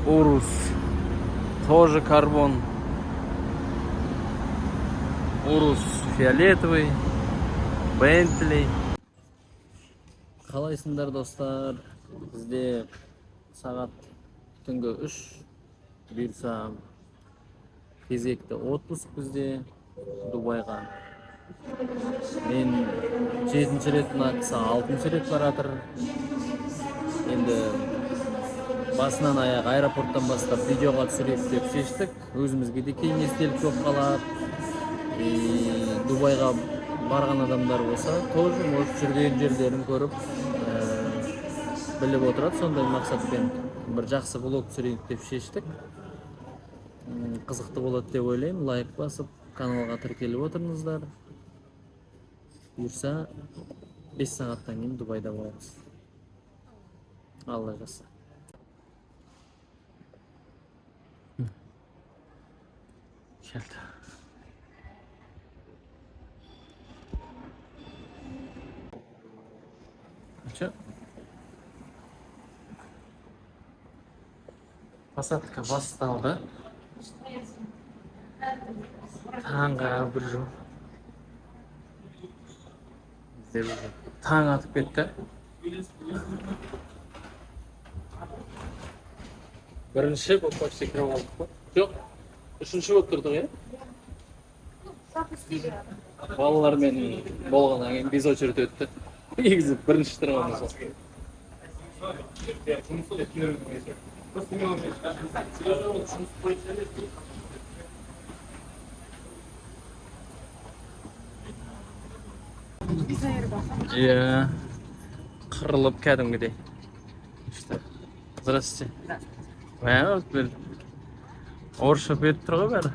Урус. Тоже карбон. Урус фиолетовый. Бентли. Қалайсыңдар достар? Бізде сағат түнгі 3. Бұйырса кезекті отпуск бізде Дубайға. Мен 7-ші рет ұнатса 6-ші рет баратыр. Енді басынан аяқ аэропорттан бастап видеоға түсірейік деп шештік. Өзімізге де кейін естелік көп қалады. Дубайға барған адамдар болса, тоже может жүрген жерлерін көріп, біліп отырады. Сондай мақсатпен бір жақсы влог түсірейік деп шештік. Қызықты болады деп ойлаймын. Лайк басып, каналға тіркеліп отырыңыздар. Бұйырса 5 сағаттан кейін Дубайда боламыз. Алла жазса. Келді. Че? Посадка басталды. Таңға бір жыл. Таң атып кетті. Бірінші бұл почти кіріп алдық қой. Жоқ, үшінші болып тұрдық, е? Балалармен болғаннан кейін без очередь өтті. Негізі бірінші тұрғанымыз ол. Иә, қырылып кәдімгідей. Здравствуйте. Бір орысша беріп тұр ғой бәрі.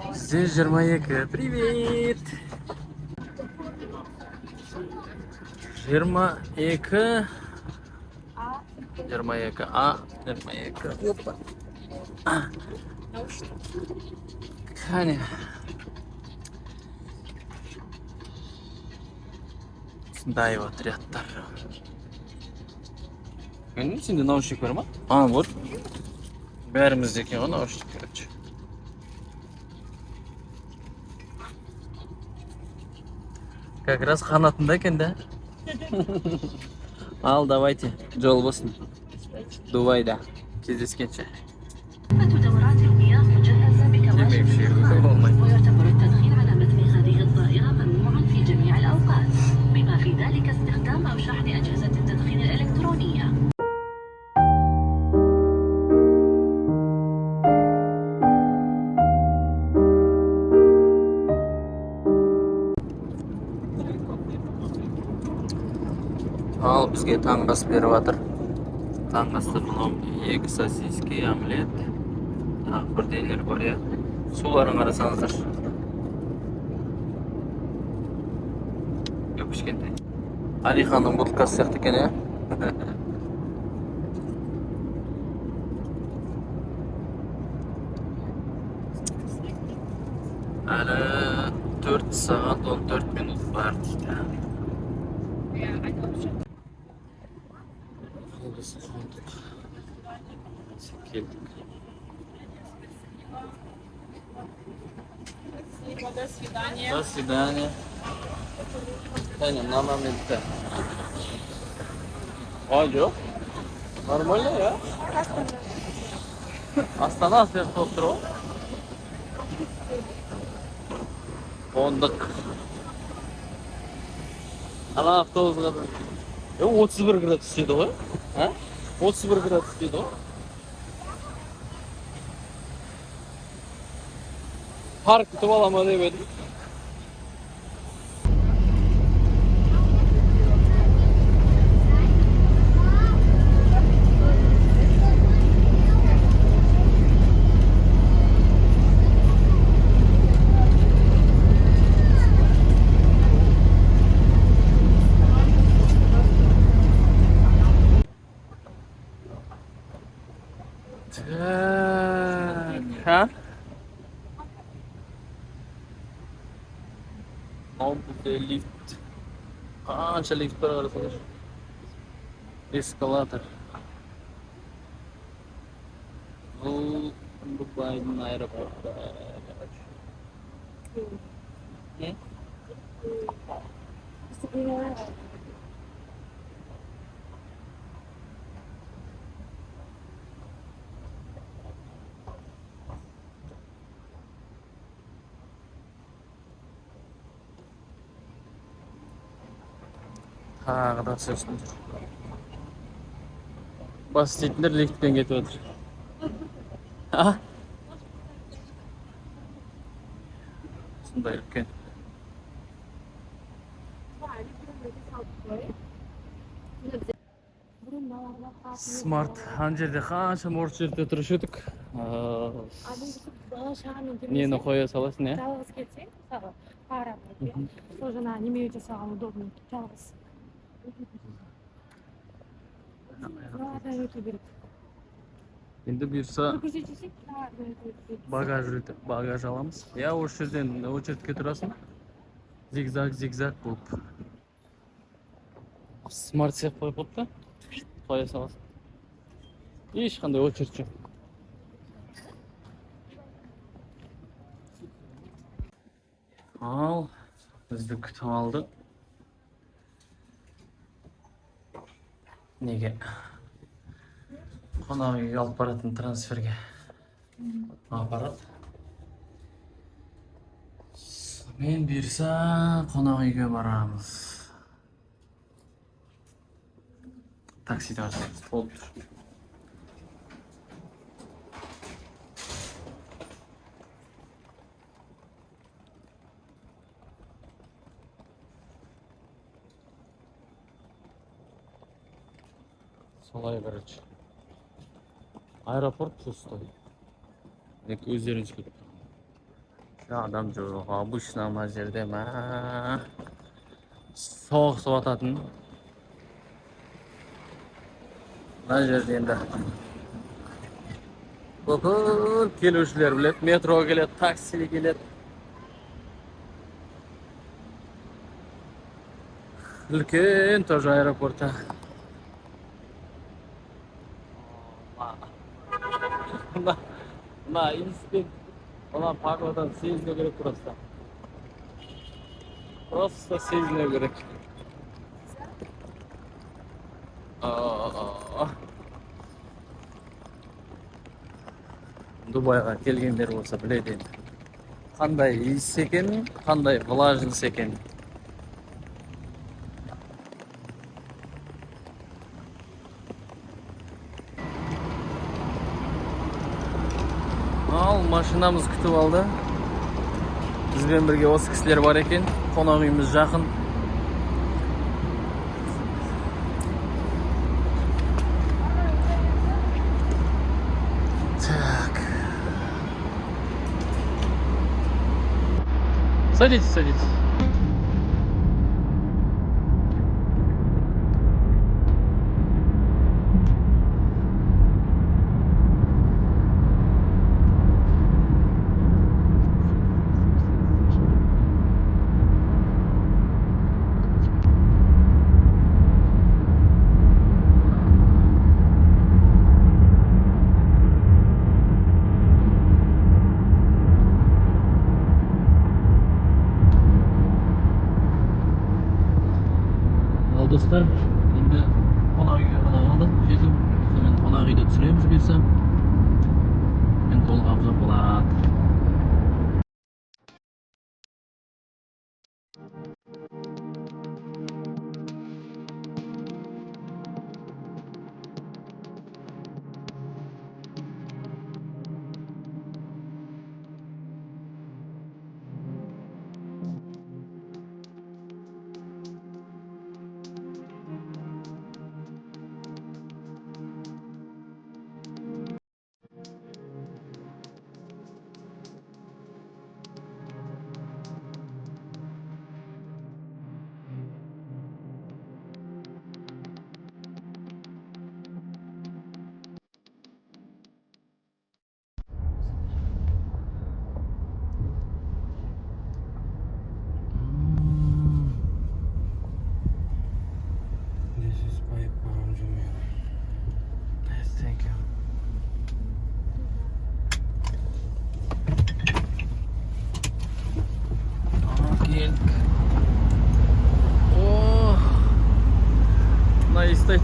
Бізде 22. Привет! 22. 22А. 22. Опа. Қане. Сындай отрядтар. Сенде наушник бар ма? Вот. Бәрімізде екен ғой наушник, короче. Как раз қанатында екен, да? Ал, давайте, жол болсын. Дубайда кездескенше. ويعتبر التدخين على متن هذه الظاهرة ممنوعا في جميع الأوقات بما في ذلك استخدام أو شحن أجهزة التدخين الإلكترونية. Ал бізге таңғас беріп жатыр. Таңғасты мынау 2 сосиски, омлет. Тағы бірдейлер бар, я. Суларын қарасаңыздар. Көп кішкентай. Алиханның бутылкасы сияқты екен, я. Әлі 4 сағат 14 минут бар дейді. Келдік. До свидания. До свидания. Таня, на моментте. Ой, жоқ. Нормально, я? Астана сияқты болып тұр ғой. Қондық. Ана автобусға да. 31 градус дейді ғой. 31 градус дейді ғой. Парк күтіп алама деп едім. Ha? Bizde lift. Qancha lift var arkadaş. Eskalator. Dubai'nin aeroportu. Ne? Tағы да сосын. Бас істейтіндер лифтпен кетіп отыр. Сондай үлкен. Smart ана жерде қанша орыс жерде тұрыш едік. Нені қоя саласың, иә? Жалғыз кетсең, мысалы, қарап, сол жаңа неме жасаған удобно, жалғыз. Өту керек. Енді бұйырса багаж аламыз. Я осы жерден очередке тұрасың. Зигзаг болып. Смарт сияқты қойып қойыпты. Қоя саласың. Ешқандай очередь жоқ. Ал, бізді күтіп алды. Неге? Қонақ үйге алып баратын трансферге. Аппарат. Мен бұйырса қонақ үйге барамыз. Таксиде барсамыз болып тұр. Солай, короче. Аэропорт пустой. Өздеріңіз кетіп тұрған. Адам жоқ, обычно ана жерде соғыс ататын. Мына жерде енді бүкіл келушілер білет, метро келет, такси келет. Үлкен тоже аэропорта. Мына инспект, мына пагодан сезіну керек просто. Просто сезіну керек. Дубайға келгендер болса біледі енді. Қандай иіс екен, қандай влажность екен. Ал, машинамыз күтіп алды. Бізбен бірге осы кісілер бар екен. Қонақ үйіміз жақын. Так. Садитесь. Dostlar, şimdi qonaq uyga qolib ketib, men qonaq uyda tushiramiz bersa, men to'liq obzor bo'ladi.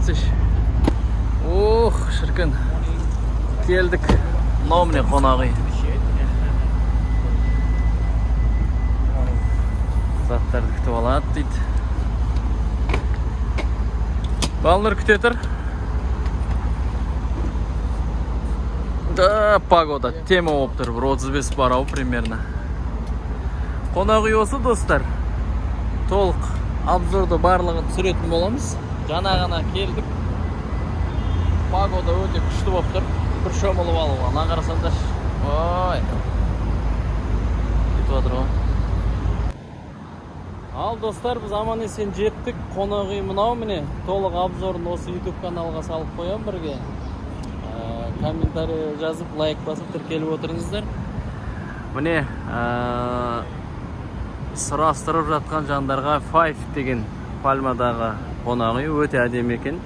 Здравствуйте. Ох, шіркін. Келдік. Мынау міне қонақ үй. Заттарды күтіп алады дейді. Балалар күте тұр. Да, погода тема болып тұр. 35 барау примерно. Қонақ үй осы, достар. Толық обзорды барлығын түсіретін боламыз. Жана ғана келдік. Погода өте күшті болып тұр. Бір шомылып алуға. Ана қарасаңдар. Ой. Кетіп отыр ғой. Ал достар, біз аман есен жеттік. Қонақ үй мынау міне. Толық обзорын осы YouTube каналға салып қоям бірге. Комментарий жазып, лайк басып тіркеліп отырыңыздар. Міне, сұрастырып жатқан жандарға Five деген Пальмадағы қонақ үй өте әдемі екен.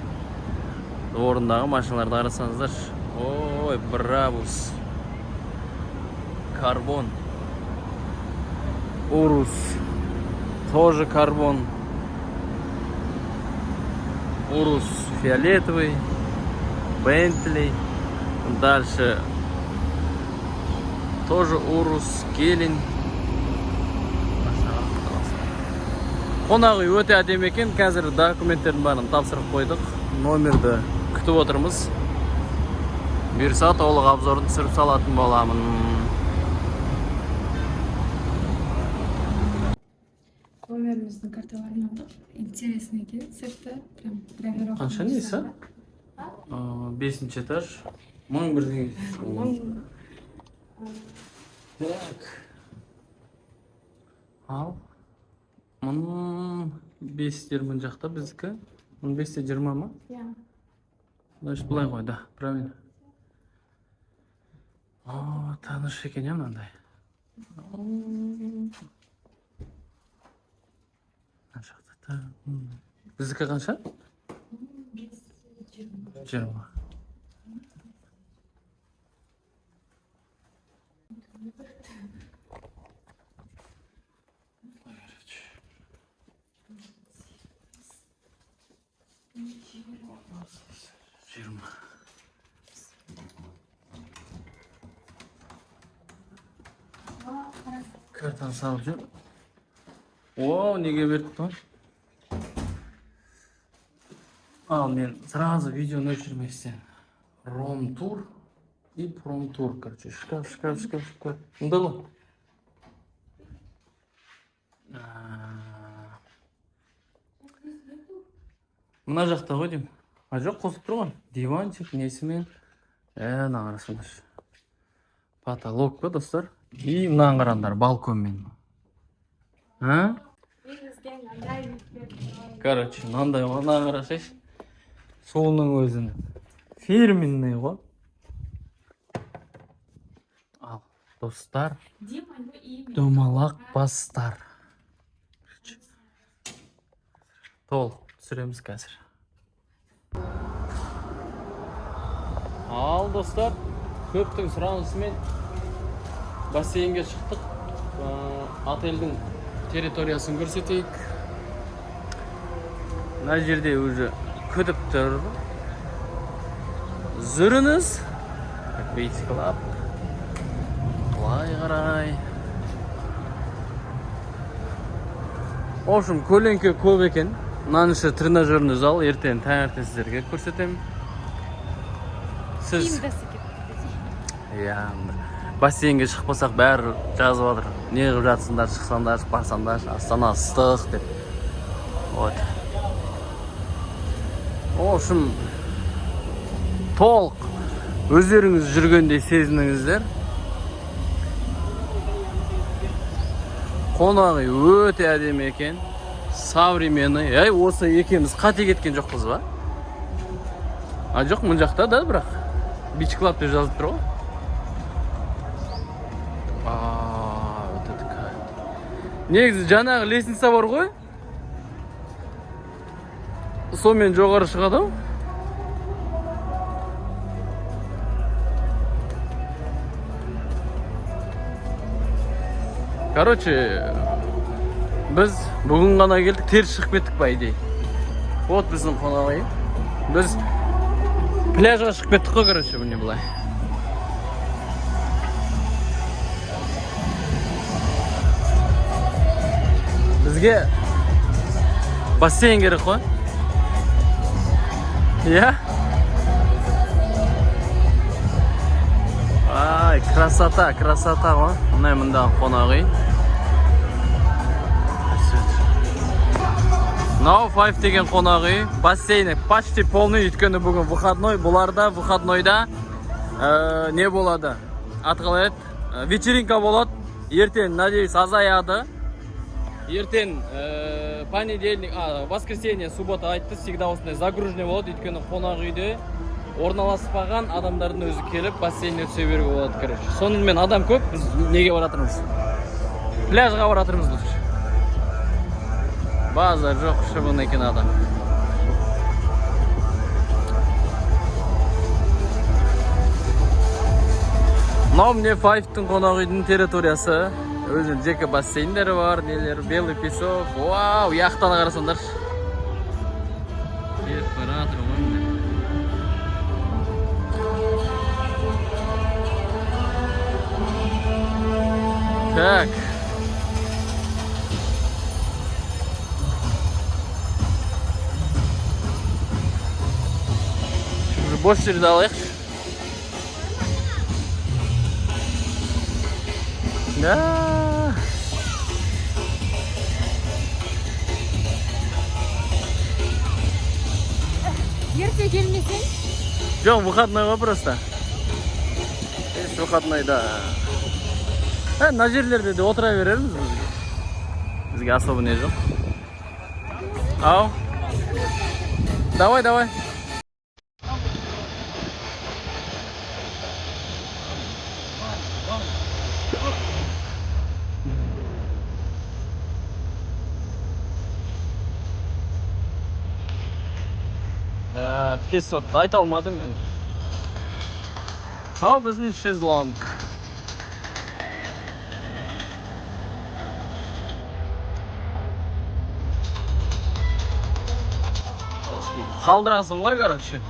Орындағы машиналарды қарасаңыздар. Ой, Брабус. Карбон. Урус. Тоже карбон. Урус фиолетовый. Бентли. Дальше тоже Урус, Келин. Қонақ үй өте әдемі екен. Қазір документтердің барын тапсырып қойдық. Номерді күтіп отырмыз. Бұйырса толық обзорын түсіріп салатын боламын. Номеріміздің карталарын алдық. Интересный екен. Сырты прям гравировка. Қанша несі? 5-ші этаж. 1001 деген. Так. Ал. 520 жақта біздікі. 520 ма? Иә. Значит, былай ғой, да, правильно. О, таныш екен я мынандай. Біздікі қанша? 20. Картаны салып жүр. О, неге бердік тұр? Ал, мен сразу видеоны өшірместен. Ром-тур и пром-тур, короче. Шкаф. Мұнда ғой? Мына жақта ғой дейм. Жоқ, қосып тұрған. Диванчик, несімен. Нағарасыңдар. Потолок ба, достар? И мұнан қарандар, балконмен. Короче, мынандай ғой, мұнан қарасайш. Солының өзінің. Фирменный ғой. Ал, достар. Домалақ бастар. Толық түсіреміз қазір. Ал, достар, көптің сұранысымен бассейнге шықтық. Отельдің территориясын көрсетейік. Мына жерде уже күтіп тұр. Жүріңіз. Бейсіклап. Құлай қарай. В общем, көлеңке көп екен. Мынаншы тренажерный зал, ертең таңертең сіздерге көрсетемін. Сіз... бассейнге шықпасақ бәрі жазып отыр. Не қылып жатсыңдар, шықсаңдар, барсаңдар, Астана ыстық деп. Вот. В общем, толық өздеріңіз жүргендей сезініңіздер. Қонақ үй өте әдемі екен. Современный. Осы екеуміз қате кеткен жоқпыз ба? Жоқ, мұн жақта да, бірақ Beach Club деп жазып тұр ғой. Негізі жаңағы лестница бар ғой. Сонымен жоғары шығады. Короче, біз бүгін ғана келдік, теріс шығып кеттік па идей. Вот біздің қонақ үй. Biz plyajga chiqib ketdik qo'y, короче, buni bulay. Bizga basseyn kerak qo'y. Ya? Ay, krasota qo'y. Bunday bundan qonaq uy. Now 5 degan qonaq uy, basseyni почти полный, өткені бүгін выходной, бұларда выходнойда не болады? Атқалайды, вечеринка болады. Ертең, надеюсь, азаяды. Ертең понедельник, воскресенье, суббота айтты, всегда осындай загруженный болады. Өткені қонақ үйде орналаспаған адамдардың өзі келіп бассейнде түсе беруге болады, короче. Сонымен адам көп, біз неге баратырмыз? Пляжға баратырмыз біз. Базар жоқ, шыбын екен адам. Мынау міне 5-тің қонақ үйдің территориясы. Өзінің жеке бассейндері бар, нелер, белый песок. Вау, яхтаны қарасаңдар. Кетіп баратыр ғой міне. Так. Boş жерді алайықшы. Да. Ерте келмесең? Жоқ, выходной просто. Еш выходнойда. Мына жерлерде де отыра берерміз бізге. Бізге особо не жоқ. Ау. Давай. Песок, айта алмадым мен. Ау, біздің шезлонг. Қалдырасың ғой, короче.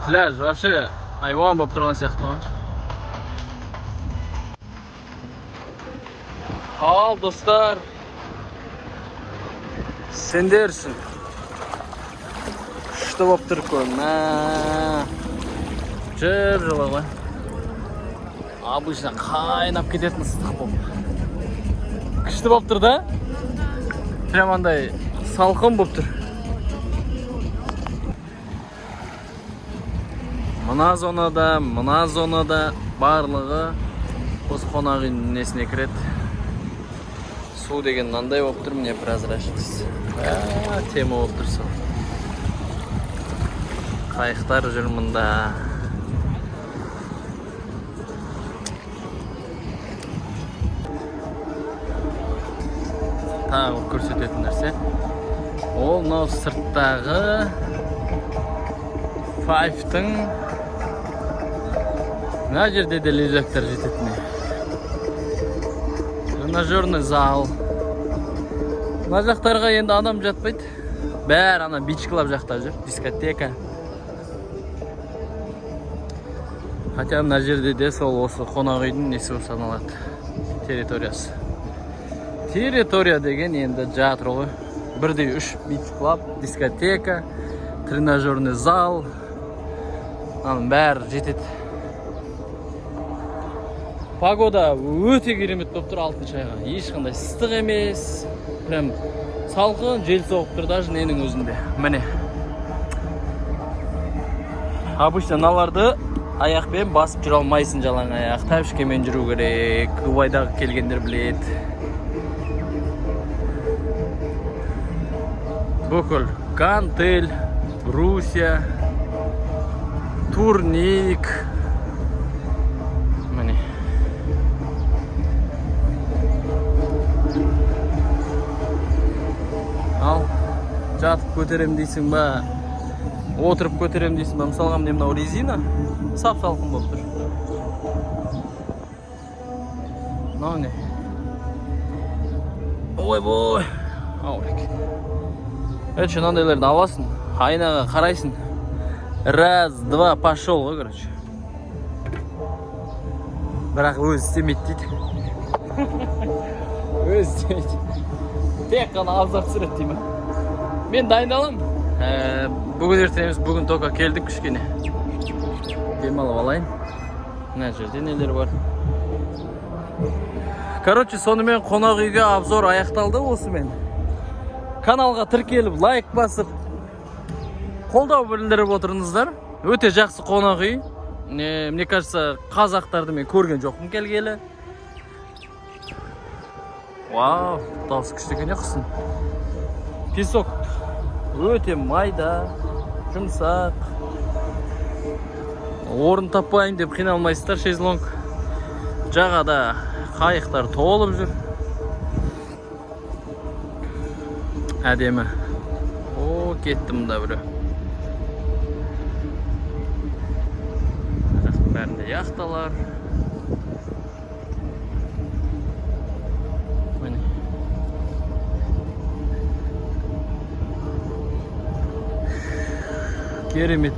Пляж, вообще, айван болып тұрған сияқты ғой. Ал, достар. Сендерсің. Күшті болып тұр қой. Жыр-жылы ғой. Обычно қайнап кететін ыстық болып. Күшті болып тұр да? Прям андай салқын болып тұр. Мына зонада барлығы осы қонақ үйдің несіне кіреді. Су деген мынандай болып тұр, міне прозрачность. Тема болып тұр су. Қайықтар жүр мұнда. Тағы көрсететін нәрсе. Ол мынау сырттағы 5-тің мына жерде де лежактар жететіне. Тренажерный зал. Мына жақтарға енді адам жатпайды. Бәрі ана бич клаб жақта жүр, дискотека. Хотя мына жерде де сол осы қонақ үйдің несі саналады. Территориясы. Территория деген енді жатыр ғой. 1-3 бич клаб, дискотека, тренажерный зал. Аның бәрі жетеді. Погода өте керемет болып тұр 6 айға. Ешқандай ыстық емес. Прям салқын, жел соғып тұр даже ненің өзінде. Міне. Обычно наларды аяқпен басып жүре алмайсың, жалаң аяқ. Тәпішкемен жүру керек. Дубайдағы келгендер біледі. Бүкіл гантель, брусья, турник. Міне. Ал, жатып көтерем дейсің ба? Отырып көтерем дейсің ба? Мысалға міне мынау резина, сап-салқын болып тұр. Мынау не? Ой-бой. Аурек. Короче, мынандайларды аласың, айнаға қарайсың. Раз, два, пошел ғой, короче. Бірақ өзі істемейді дейді. Өзі істемейді. Тек қана абзар түсіреді деймін. Мен дайындалам. Бүгін ертең емес, бүгін тоқа келдік кішкене. Демалып алайын. Мына жерде нелер бар. Короче, сонымен қонақ үйге обзор аяқталды осымен. Каналға тіркеліп, лайк басып, қолдау білдіріп отырыңыздар. Өте жақсы қонақ үй. Мне кажется, қазақтарды мен көрген жоқпын келгелі. Вау, дауысы күшті екен құсын. Песок өте майда, жұмсақ. Орын таппайын деп қиналмайсыздар, шезлонг. Жағада қайықтар толып жүр. Әдемі. О, кеттім да бірі. Бәрінде яхталар. Керемет.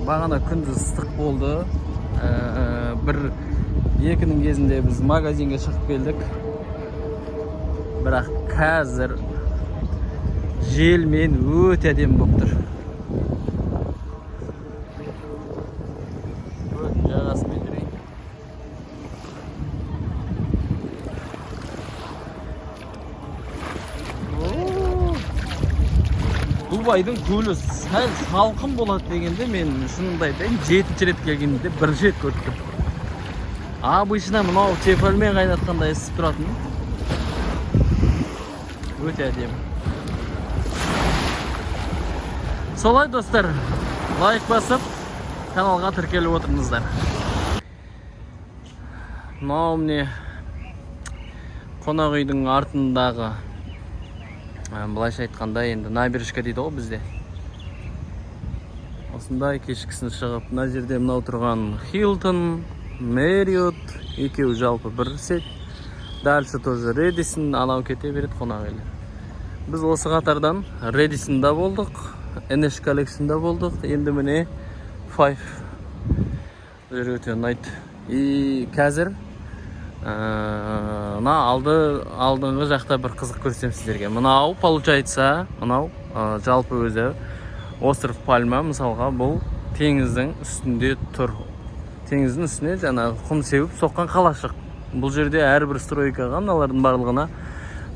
Бағана күндіз ыстық болды. Екінің кезінде біз магазинге шығып келдік. Бірақ қазір желмен өте әдемі болып тұр. Жағасымен жүрейін. Дубайдың көлі сәл салқын болады дегенде мен шынымды айтайын, 7-ші рет келгенде бірінші рет көрдім. Обычно мынау тефальмен қайнатқанда естіп тұратын. Өте әдемі. Солай достар, лайк басып, каналға тіркеліп отырыңыздар. Мынау міне қонақ үйдің артындағы, былайша айтқанда енді набережка дейді ғой бізде. Осындай кешкісін шығып, мына жерде мынау тұрған Hilton, Marriott, екеуі жалпы бір сет. Дальше тоже Редисон, анау кете береді қонақ үйлер. Біз осы қатардан Редисонда болдық, NH Collection'да болдық, енді міне 5 өте ұнайды. И қазір алдыңғы жақта бір қызық көрсетем сіздерге. Мынау получается, мынау жалпы өзі остров Пальма, мысалға бұл теңіздің үстінде тұр. Теңіздің үстіне жаңағы құм сеуіп соққан қалашық. Бұл жерде әрбір стройкаға мыналардың барлығына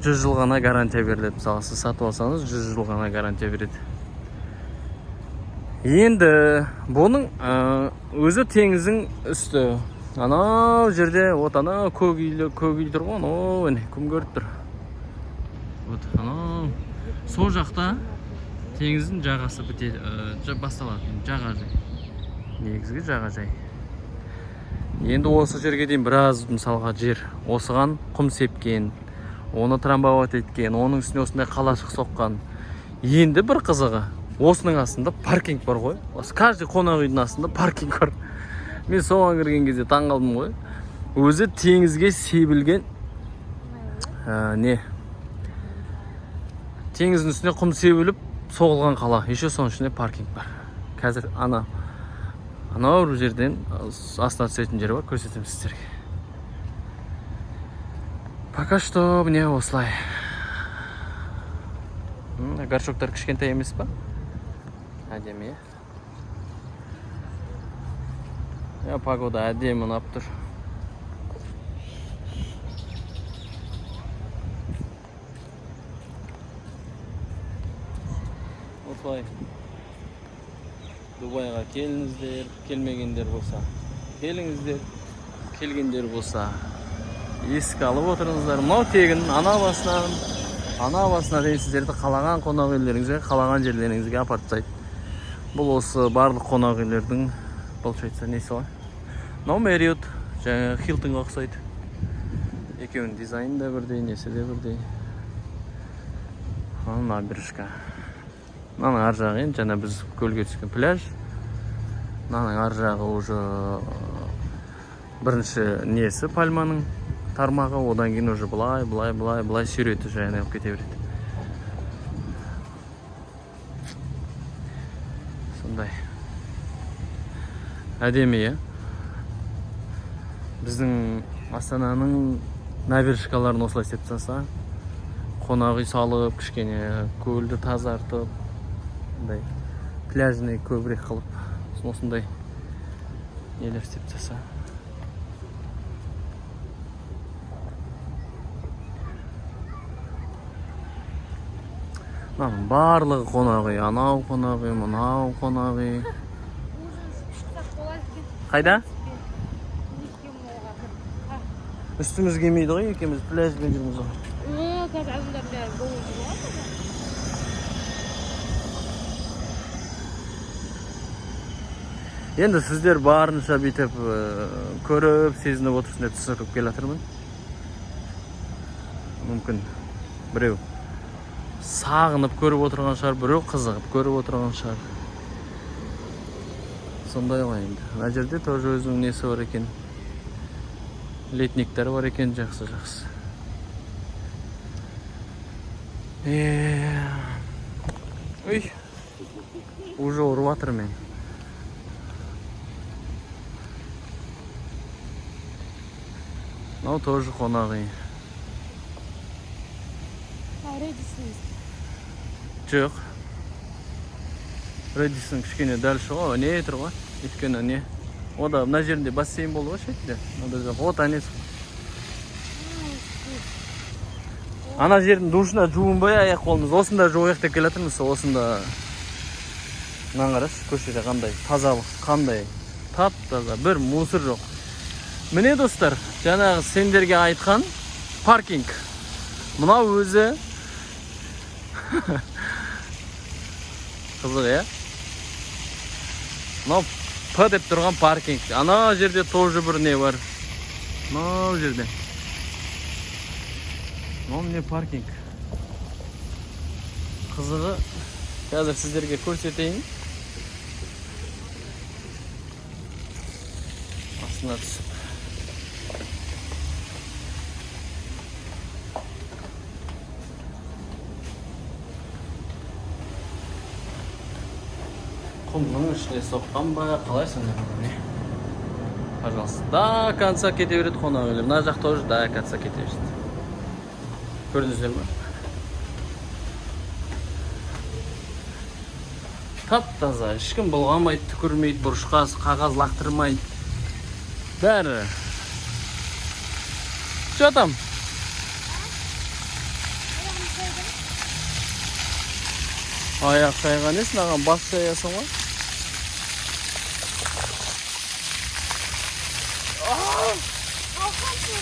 100 жыл ғана гарантия беріледі. Мысалы, сіз сатып алсаңыз 100 жыл ғана гарантия береді. Енді бұның өзі теңіздің үсті. Анау жерде от анау көк үйлі тұр ғой, анау күн көріп тұр. Анау сол жақта теңіздің жағасы басталады, жағажай. Негізгі жағажай. Енді осы жерге дейін біраз мысалға жер осыған құм сепкен, оны трамбовать еткен, оның үстіне осындай қалашық соққан. Енді бір қызығы, осының астында паркинг бар ғой. Каждый қонақ үйдің астында паркинг бар. Мен соған кірген кезде таң қалдым ғой. Өзі теңізге себілген теңіздің үстіне құм себіліп соғылған қала. Еще соның ішінде паркинг бар. Қазір анау жерден астына түсетін жер бар, көрсетемін сіздерге. Пока что мне осылай. Горшоктар кішкентай емес па? Әдемі. Погода әдемі ұнап тұр. Осылай. Дубайға келіңіздер, келмегендер болса, келіңіздер, келгендер болса, ескі алып отырыңыздар. Мынау тегін, ана басына дейін сіздерді қалаған қонақ үйлеріңізге, қалаған жерлеріңізге апарып тастайды. Бұл осы барлық қонақ үйлердің получается несі ғой. Мынау Marriott, жаңа Hiltonға ұқсайды. Екеуінің дизайны да бірдей, несі де бірдей. Набережка. Мынаның ар жағы енді жаңа біз көлге түскен пляж. Мынаның ар жағы уже бірінші несі Пальманың тармағы, одан кейін уже былай сүйреті жайына алып кете береді. Мындай. Әдемі, е? Біздің Астананың набережкаларын осылай істеп тастаса, қонақ үй салып, кішкене көлді тазартып, мындай пляжный көбірек қылып, осындай нелер істеп тастаса. Барлығы қонақ үй, анау қонақ үй, мынау қонақ үй. Қайда? Үстіміз келмейді ғой, екеуміз пляжбен жүрміз ғой. қазір адамдар бәрі болып болады. Енді сіздер барынша бүйтіп көріп, сезініп отырсын деп түсіріп келе жатырмын. Мүмкін біреу сағынып көріп отырған шығар, біреу қызығып көріп отырған шығар. Сондай ғой енді. Мына жерде тоже өзінің несі бар екен. Летниктер бар екен, жақсы. Ой, уже ұрып жатыр мен. Мынау тоже қонақ үй. Жоқ. Редисон кішкене дәл шығу, не етір ғой? Өйткені не? Ода мына жерінде бассейн болды ғой шетінде. Вот анесі. Ана жердің душына жуынбай аяқ қолымыз. Осында жуық деп келе жатырмыз. Осында мынаны қарашы, көшеде қандай тазалық, қандай тап-таза, бір мусор жоқ. Міне достар, жаңағы сендерге айтқан паркинг. Мынау өзі қызық, е? Мынау П деп тұрған паркинг. Ана жерде тоже бір не бар. Мынау жерде. Мынау не паркинг. Қызығы қазір сіздерге көрсетейін. Астына түсіп. Құмның ішіне соққан ба, қалай сонда не? Пожалуйста. До конца кете береді қонақ үйлер. Мына жақ тоже до конца кете береді. Көрдіңіздер ме? Тап-таза, ешкім былғамайды, түкірмейді, бұрышқа қағаз лақтырмайды. Бәрі. Что там? Аяқ шайған несін аған бас шаясың ғой?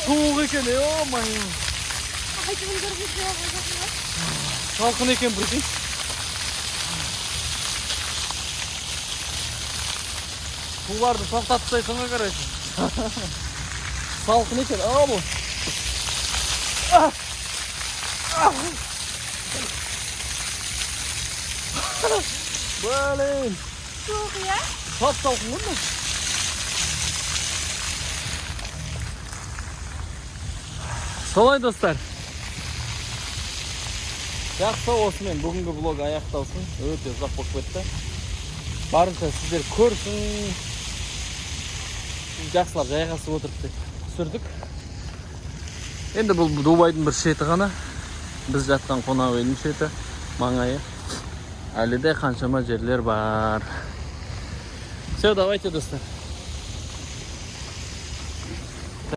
Суық екен, о-майым. Салқын екен бірдей. Суларды тоқтатсайсың ғой қарайсың. Салқын екен, бұл. Блин. Суық, иә? Тап-салқын ғой. Солай достар. Жақсы, осымен бүгінгі влог аяқталсын. Өте ұзақ болып кетті. Барынша сіздер көрсін. Жақсылап жайғасып отырып деп түсірдік. Енді бұл Дубайдың бір шеті ғана. Біз жатқан қонақ үйдің шеті, маңайы. Әлі де қаншама жерлер бар. Все, давайте достар.